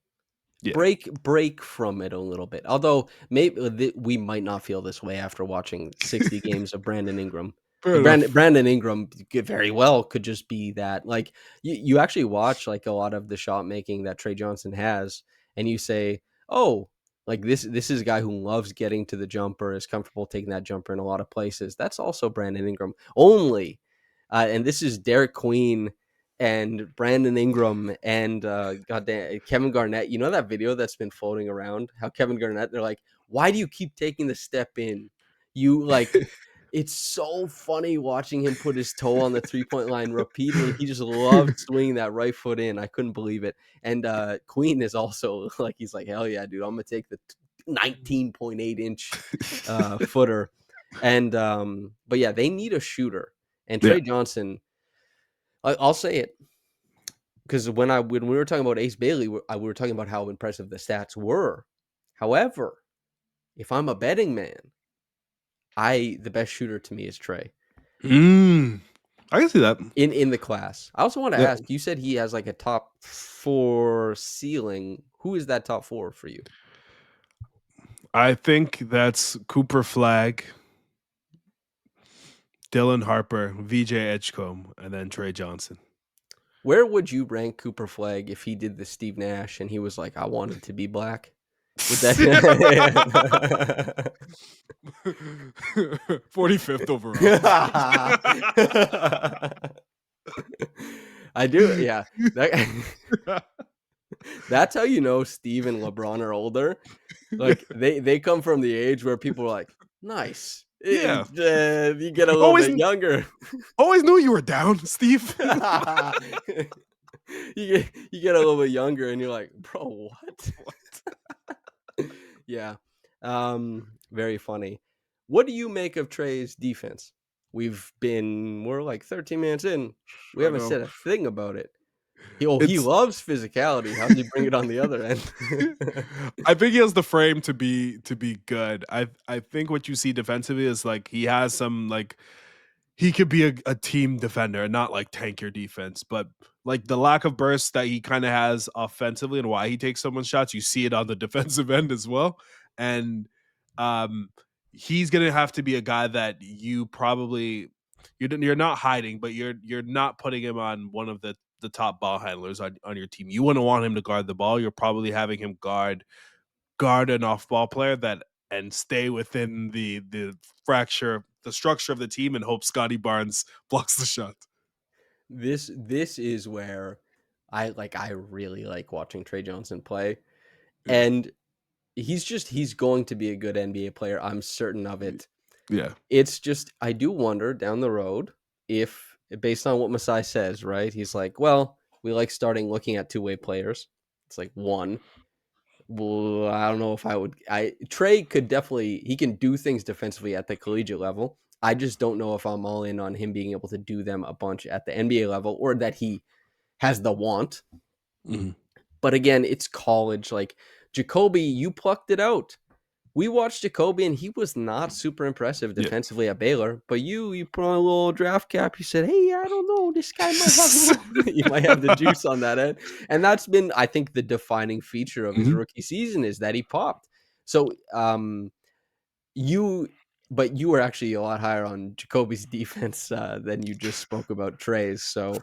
Yeah. Break from it a little bit. Although maybe we might not feel this way after watching 60 games of Brandon Ingram. Fair Like enough. Brandon Ingram very well could just be that. Like you actually watch like a lot of the shot making that Tre Johnson has, and you say, oh, like this is a guy who loves getting to the jumper, is comfortable taking that jumper in a lot of places. That's also Brandon Ingram. Only, and this is Derik Queen and Brandon Ingram and goddamn Kevin Garnett. You know that video that's been floating around? How Kevin Garnett, they're like, why do you keep taking the step in? You like, it's so funny watching him put his toe on the 3-point line repeatedly. He just loved swinging that right foot in. I couldn't believe it. And Queen is also like, he's like, hell yeah, dude, I'm gonna take the 19.8-inch footer. And but yeah, they need a shooter. And Yeah. Tre Johnson, I'll say it, because when we were talking about Ace Bailey, we were talking about how impressive the stats were. However, if I'm a betting man, the best shooter to me is Tre I can see that. in the class. I also want to Yeah. ask. You said he has like a top 4 ceiling. Who is that top 4 for you? I think that's Cooper Flag, Dylan Harper, VJ Edgecombe, and then Tre Johnson. Where would you rank Cooper Flag if he did the Steve Nash and he was like, I wanted to be black? Would that 45th overall. I do, yeah. That's how you know Steve and LeBron are older. Like they come from the age where people are like, nice. Yeah. You get a little Always bit younger. always knew you were down, Steve. You get a little bit younger and you're like, bro, what? Yeah. Very funny. What do you make of Tre's defense? We're like 13 minutes in. We I haven't know. said a thing about it. He It's loves physicality. How does he bring it on the other end? I think he has the frame to be good. I think what you see defensively is like he has some like he could be a team defender and not like tank your defense, but like the lack of burst that he kind of has offensively and why he takes so much shots, you see it on the defensive end as well. And um he's gonna have to be a guy that you're not hiding, but you're not putting him on one of the top ball handlers on your team. You wouldn't want him to guard the ball. You're probably having him guard an off ball player that and stay within the structure of the team and hope Scottie Barnes blocks the shot. This is where I really like watching Tre Johnson play. Yeah. And he's going to be a good NBA player. I'm certain of it. Yeah. It's just I do wonder down the road if, based on what Masai says, right? He's like, well, we like starting looking at two-way players. It's like one. Well, I don't know if I would. Tre could definitely, he can do things defensively at the collegiate level. I just don't know if I'm all in on him being able to do them a bunch at the NBA level, or that he has the want. Mhm. But again, it's college. Like Jacoby, you plucked it out. We watched Jacoby, and he was not super impressive Yeah. defensively at Baylor. But you put on a little draft cap. You said, "Hey, I don't know, this guy might have a little, you might have the juice on that end." And that's been, I think, the defining feature of his Mhm. rookie season is that he popped. So, you, but you were actually a lot higher on Jacoby's defense than you just spoke about Tre's. So,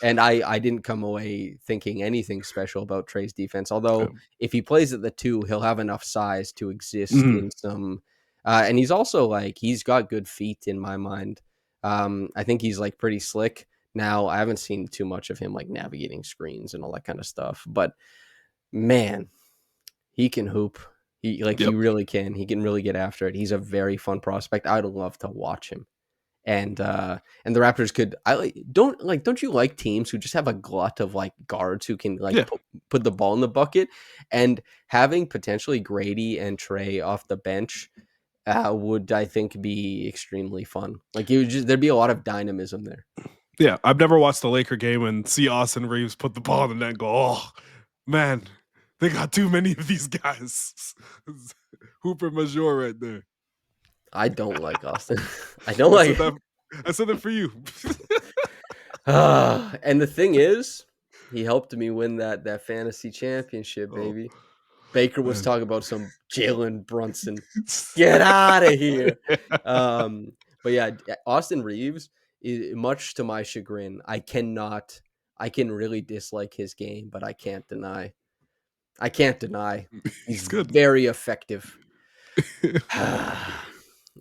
and I didn't come away thinking anything special about Tre's defense. Although if he plays at the 2, he'll have enough size to exist Mhm. in some. And he's also like, he's got good feet in my mind. I think he's like pretty slick. Now I haven't seen too much of him like navigating screens and all that kind of stuff, but man, he can hoop. He Yep. really can. He can really get after it. He's a very fun prospect. I'd love to watch him. And the Raptors could, don't you like teams who just have a glut of like guards who can like Yeah. put the ball in the bucket, and having potentially Grady and Tre off the bench would, I think, be extremely fun. Like there'd be a lot of dynamism there. Yeah. I've never watched the Laker game and see Austin Reeves put the ball in the net and go, oh man, they got too many of these guys. Hooper Major right there. I don't like Austin. I don't I like said that. I said that for you. and the thing is, he helped me win that fantasy championship, Oh baby. Baker was man. talking about some Jalen Brunson. Get out of here. But yeah, Austin Reeves, much to my chagrin, I can really dislike his game, but I can't deny. He's He's good. very effective.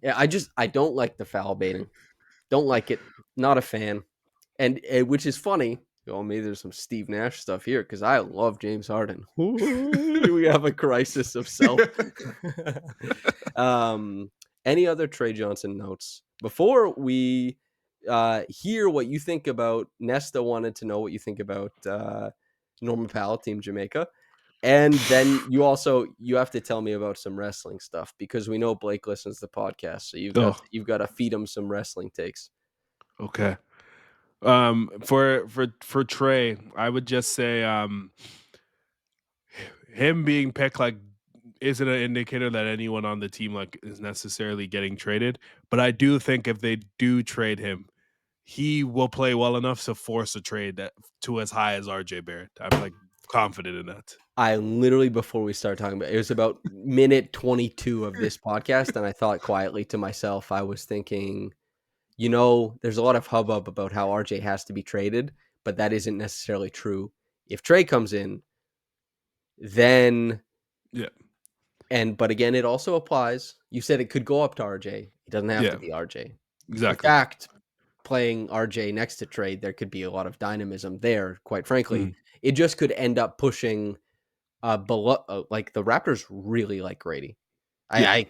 Yeah, I don't like the foul baiting. Don't like it. Not a fan. And which is funny. Oh, maybe there's some Steve Nash stuff here because I love James Harden. We have a crisis of self. um, any other Tre Johnson notes before we hear what you think about? Nesta wanted to know what you think about Norman Powell, Team Jamaica. And then you have to tell me about some wrestling stuff because we know Blake listens to the podcast, so Oh, you've got to feed him some wrestling takes. okay. For Tre, I would just say him being picked like isn't an indicator that anyone on the team like is necessarily getting traded. But I do think if they do trade him, he will play well enough to force a trade that to as high as RJ Barrett. I'm like confident in that. I literally, before we start talking about it, was about minute 22 of this podcast, and I thought quietly to myself, I was thinking, there's a lot of hubbub about how RJ has to be traded, but that isn't necessarily true. If Tre comes in, then Yeah. but again, it also applies. You said it could go up to RJ. It doesn't have to Yeah. be RJ. In Exactly. fact, playing RJ next to Tre, there could be a lot of dynamism there, quite frankly. Mhm. It just could end up pushing below, like the Raptors really like Grady. Yeah.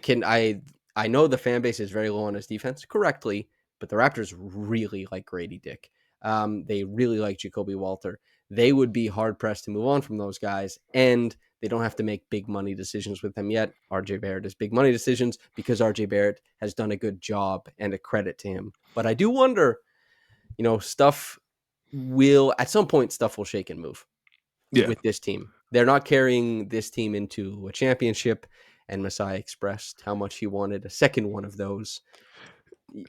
I know the fan base is very low on his defense correctly, but the Raptors really like Grady Dick. They really like Jacoby Walter. They would be hard pressed to move on from those guys, and they don't have to make big money decisions with them yet. RJ Barrett has big money decisions because RJ Barrett has done a good job, and a credit to him. But I do wonder, stuff will at some point stuff will shake and move Yeah. with this team. They're not carrying this team into a championship, and Masai expressed how much he wanted a second one of those.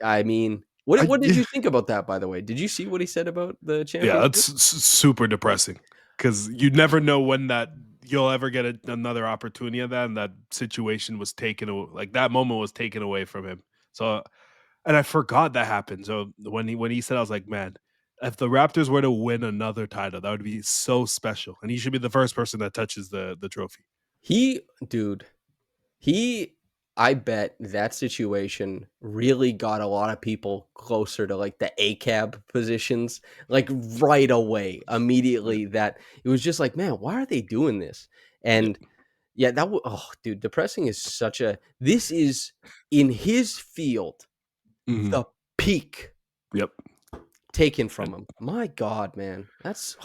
I mean, what did you think about that, by the way? Did you see what he said about the Yeah, championship? it's super depressing because you never know when that you'll ever get another opportunity of that, and that situation was taken like that moment was taken away from him. So, and I forgot that happened. So when he said, I was like, man, if the Raptors were to win another title, that would be so special, and he should be the first person that touches the trophy. Dude, he, I bet that situation really got a lot of people closer to like the ACAB positions, like right away, Yeah, immediately. That it was just like, man, why are they doing this? yeah, And yeah, oh, dude, depressing is this is in his field, hmm, the peak yep, taken from and him. My God, man, that's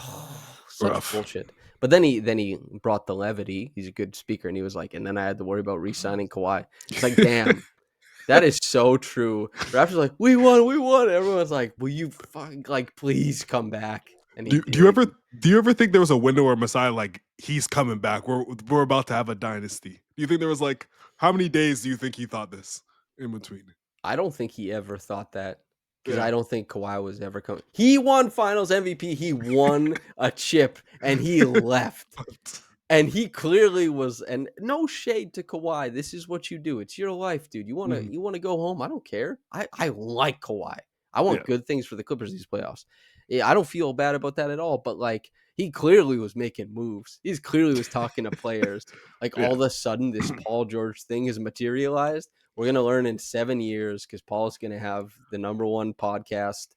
such rough. bullshit. But then he brought the levity. He's a good speaker, and he was like, and then I had to worry about re-signing Kawhi. It's like, damn, that is so true. Raptors like, we won. Everyone's like, will you fucking like please come back? and he Do you did. ever think there was a window where Masai like he's coming back? We're about to have a dynasty. Do you think there was like how many days do you think he thought this in between? I don't think he ever thought that because Yeah. I don't think Kawhi was ever coming. He won Finals MVP. He won a chip, and he left. And he clearly was, and no shade to Kawhi. This is what you do. It's your life, dude. Mhm. You wanna go home? I don't care. I like Kawhi. I want Yeah. good things for the Clippers these playoffs. Yeah, I don't feel bad about that at all. But like, he clearly was making moves. He's clearly was talking to players. Like all Yeah. of a sudden, this Paul George thing has materialized. We're gonna learn in 7 years because Paul's gonna have the #1 podcast,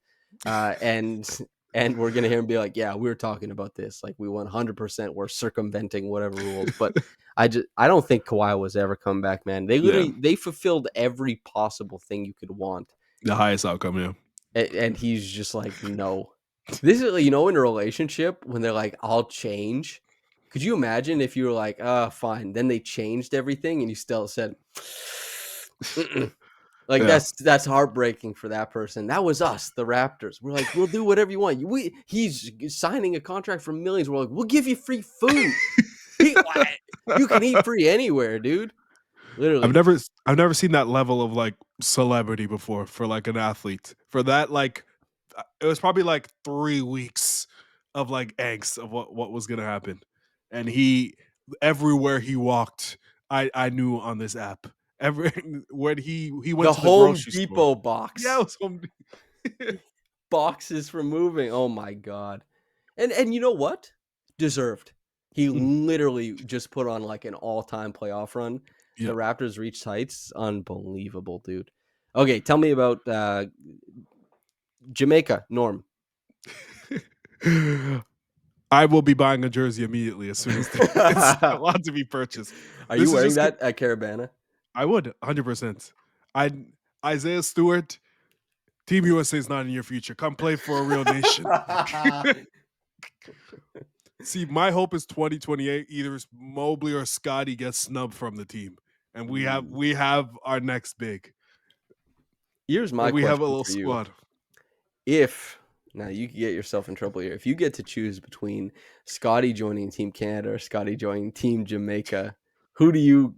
and we're gonna hear him be like, "Yeah, we were talking about this. Like, we 100% were circumventing whatever rules." But I don't think Kawhi was ever coming back, man. Yeah. They fulfilled every possible thing you could want, The highest outcome, yeah. and he's just like, no. This is in a relationship when they're like, "I'll change." Could you imagine if you were like, fine," then they changed everything, and you still said, "Mm-mm." Like Yeah. that's heartbreaking for that person. That was us, the Raptors. We're like, we'll do whatever you want. He's signing a contract for millions. We're like, we'll give you free food. You can eat free anywhere, dude. I've Literally, never I've never seen that level of like celebrity before for like an athlete. For that, like it was probably like 3 weeks of like angst of what was gonna happen. And he everywhere he walked, I knew on this app. Every when he went the to the Home grocery store. Depot Yeah, it box was home. boxes for moving. Oh my god. And you know what? Deserved. He Mm, literally just put on like an all-time playoff run. The yeah. Raptors reached heights. Unbelievable, dude. Okay, tell me about Jamaica, Norm. I will be buying a jersey immediately as soon as it's allowed to be purchased. Are you This is wearing just that at Caravana? I would 100%. I Isaiah Stewart, Team USA is not in your future. Come play for a real nation. See, my hope is 2028. Either Mobley or Scottie gets snubbed from the team, and Ooh. we have our next big, Here's my and we have a question little for you. squad. If now you could get yourself in trouble here. If you get to choose between Scottie joining Team Canada or Scottie joining Team Jamaica, who do you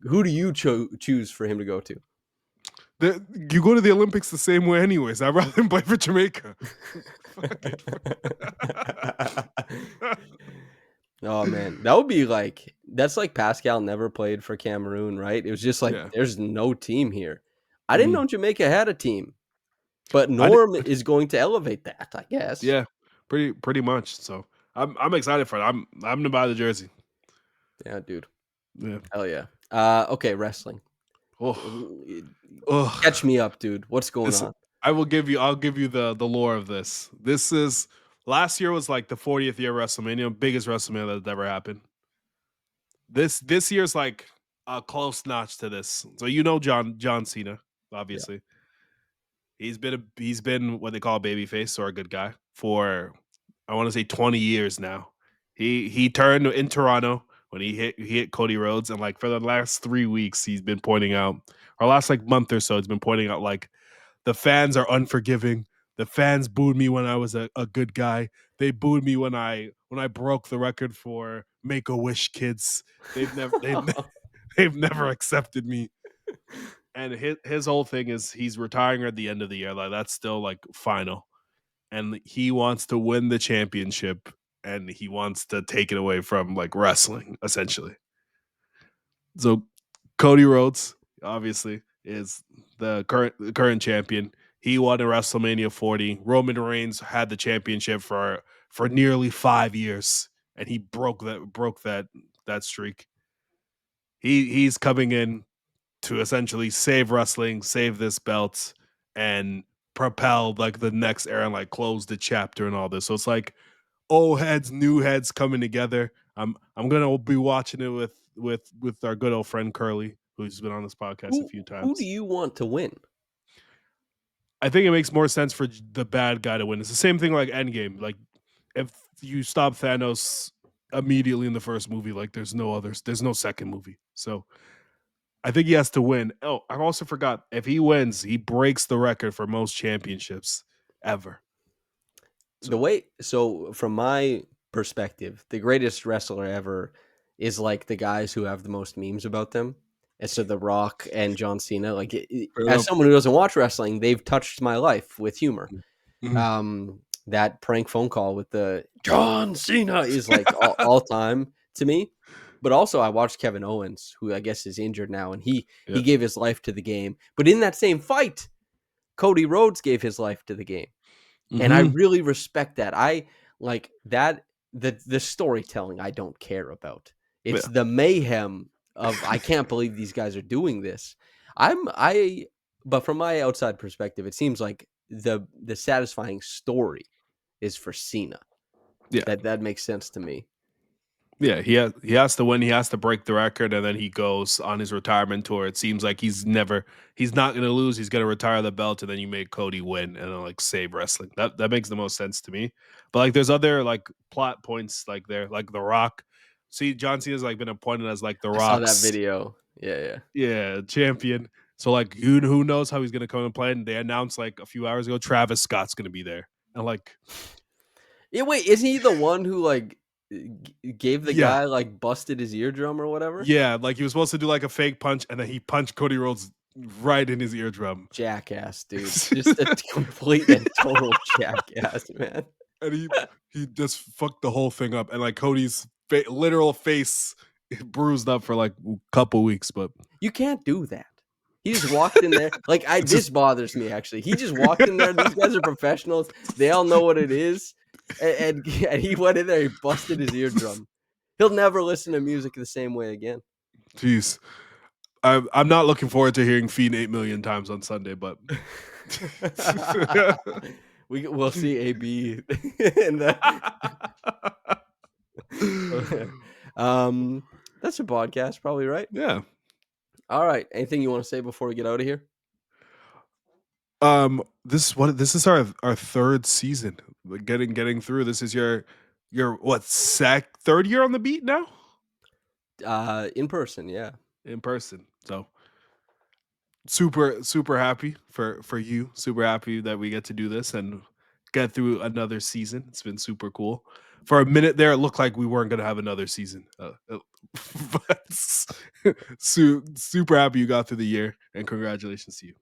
choose for him to go to? You go to the Olympics the same way, anyways. I'd rather him play for Jamaica. Fuck it. Oh man, that would be like that's like Pascal never played for Cameroon, right? It was just like Yeah. there's no team here. I didn't Mhm. know Jamaica had a team, but I did, Norm is going to elevate that, I guess. yeah, pretty much. So I'm excited for it. I'm gonna buy the jersey. Yeah, dude. Yeah. Hell yeah. Okay, wrestling. Oh, Catch ugh. me up, dude. What's going This on? I'll give you the lore of this. This is last year was like the 40th year WrestleMania, biggest WrestleMania that's ever happened. This year's like a close notch to this. So John Cena, Yeah. obviously. He's been what they call a babyface or a good guy for I want to say 20 years now. He turned in Toronto when he hit Cody Rhodes, and like for the last 3 weeks he's been pointing out, or last like month or so, he's been pointing out like the fans are unforgiving. The fans booed me when I was a good guy. They booed me when I broke the record for Make a Wish kids. They've never accepted me. And his whole thing is he's retiring at the end of the year. Like that's still like final. And he wants to win the championship and he wants to take it away from like wrestling, essentially. So Cody Rhodes, obviously, is the current champion. He won at WrestleMania 40. Roman Reigns had the championship for nearly 5 years, and he broke that streak. He's coming in to essentially save wrestling, save this belt, and propel like the next era and like close the chapter and all this. So it's like old heads, new heads coming together. I'm gonna be watching it with our good old friend Curly, who's been on this podcast a few Who do times. you want to win? I think it makes more sense for the bad guy to win. It's the same thing like Endgame. Like if you stop Thanos immediately in the first movie, like there's no second movie. So I think he has to win. Oh, I also forgot if he wins, he breaks the record for most championships ever. The So way so from my perspective, the greatest wrestler ever is like the guys who have the most memes about them. And so The Rock and John Cena, like fair as enough. someone who doesn't watch wrestling, they've touched my life with humor. Mhm. That prank phone call with the John Cena is like all time to me. But also, I watched Kevin Owens, who I guess is injured now, and he Yeah. gave his life to the game. But in that same fight, Cody Rhodes gave his life to the game. And I Mhm. really respect that. I like that the storytelling I don't care about. It's Yeah. the mayhem of I can't believe these guys are doing this. I but from my outside perspective, it seems like the satisfying story is for Cena. Yeah. That makes sense to me. Yeah, he has to win, he has to break the record, and then he goes on his retirement tour. It seems like he's not gonna lose, he's gonna retire the belt, and then you make Cody win and then, like, save wrestling. That makes the most sense to me. But, like, there's other, like, plot points, like, there, like The Rock. See, John Cena's, like, been appointed as, like, The I saw that Rock's, video. Yeah, yeah. yeah, champion. So, like, who knows how he's gonna come and play, and they announced, like, a few hours ago, Travis Scott's gonna be there. And, like, Yeah, wait, isn't he the one who like gave the yeah. guy like busted his eardrum or whatever? Yeah, like he was supposed to do like a fake punch, and then he punched Cody Rhodes right in his eardrum. Jackass, dude. Just a complete and total jackass, man. And he just fucked the whole thing up, and like Cody's literal face bruised up for like a couple weeks, but You can't do that. He just walked in there. Like I it's this just bothers me actually. He just walked in there. These guys are professionals. They all know what it is. And he went in there, he busted his eardrum. He'll never listen to music the same way again. jeez. I'm not looking forward to hearing Fiend 8 million times on Sunday, but We'll see AB in the um that's a podcast, probably, right? yeah. All right. Anything you want to say before we get out of here? This is our third season. Like, getting through. This is your what third year on the beat now In person, yeah. in person. So super happy for you. Super happy that we get to do this and get through another season. It's been super cool. For a minute there, it looked like we weren't going to have another season. But super happy you got through the year, and congratulations to you.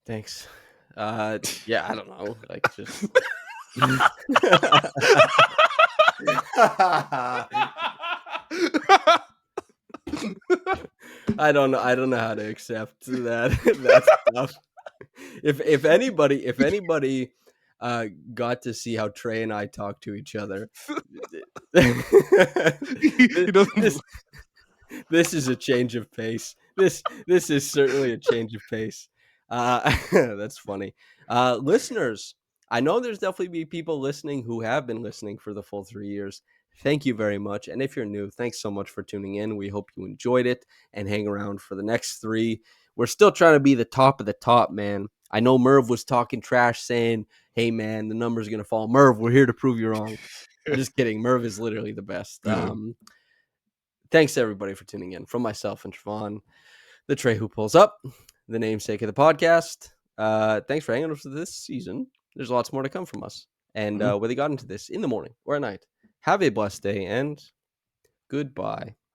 Thanks. Yeah, I don't know. Like just I don't know how to accept that that stuff. If anybody got to see how Trey and I talk to each other, He doesn't. this this is a change of pace. This is certainly a change of pace. That's funny. Listeners, I know there's definitely be people listening who have been listening for the full 3 years. Thank you very much. And if you're new, thanks so much for tuning in. We hope you enjoyed it and hang around for the next three. We're still trying to be the top of the top, man. I know Merv was talking trash saying, hey, man, the number's going to fall. Merv, we're here to prove you wrong. Just kidding. Merv is literally the best. Yeah. Thanks to everybody for tuning in. From myself and Trevon, the Trey who pulls up, the namesake of the podcast. Thanks for hanging with us this season. There's lots more to come from us. And Mhm. whether you got into this in the morning or at night, have a blessed day and goodbye.